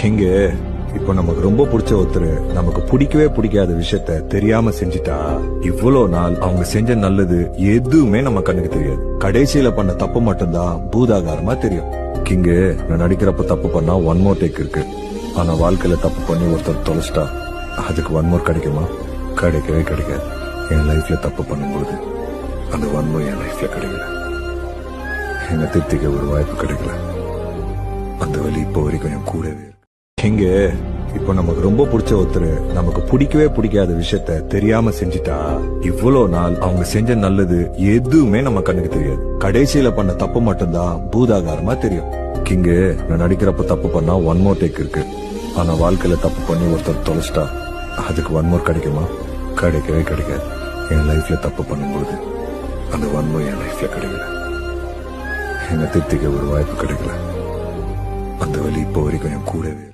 இங்க இப்போ நமக்கு ரொம்ப பிடிச்ச ஒருத்தர் நமக்கு பிடிக்கவே பிடிக்காத விஷயத்த தெரியாம செஞ்சுட்டா இவ்வளவு நாள் அவங்க செஞ்ச நல்லது எதுவுமே நம்ம கண்ணுக்கு தெரியாது. கடைசியில பண்ண தப்பு மட்டும்தான் பூதாகாரமா தெரியும். கிங்கு, நான் நடிக்கிறப்ப தப்பு பண்ணா ஒன் மோர் டேக் இருக்கு. ஆனா வாழ்க்கையில தப்பு பண்ணி ஒருத்தர் தொலைச்சிட்டா அதுக்கு ஒன் மோர் கிடைக்குமா? கிடைக்கவே கிடைக்காது. என் லைஃப்ல தப்பு பண்ணும்போது அந்த ஒன் மோர் என் லைஃப்ல கிடைக்கல. என்ன திருத்திக்க ஒரு வாய்ப்பு கிடைக்கல. அந்த வழி இப்போ வரைக்கும் என் கூடவே இருக்கு. இங்க இப்போ நமக்கு ரொம்ப பிடிச்ச ஒருத்தர் நமக்கு பிடிக்கவே பிடிக்காத விஷயத்த தெரியாம செஞ்சுட்டா இவ்வளவு நாள் அவங்க செஞ்ச நல்லது எதுவுமே நம்ம கண்ணுக்கு தெரியாது. கடைசியில பண்ண தப்பு மட்டும்தான் பூதாகாரமா தெரியும். கிங்கு, நான் நடிக்கிறப்ப தப்பு பண்ணா ஒன் மோர் டேக் இருக்கு. ஆனா வாழ்க்கையில தப்பு பண்ணி ஒருத்தர் தொலைச்சிட்டா அதுக்கு ஒன் மோர் கிடைக்குமா? கிடைக்கவே கிடைக்காது. என் லைஃப்ல தப்பு பண்ணும்போது அந்த ஒன் மோர் என் லைஃப்ல கிடைக்கல. என்ன திருத்திக்க ஒரு வாய்ப்பு கிடைக்கல. அந்த வழி இப்போ வரைக்கும் என் கூடவே இருக்கு.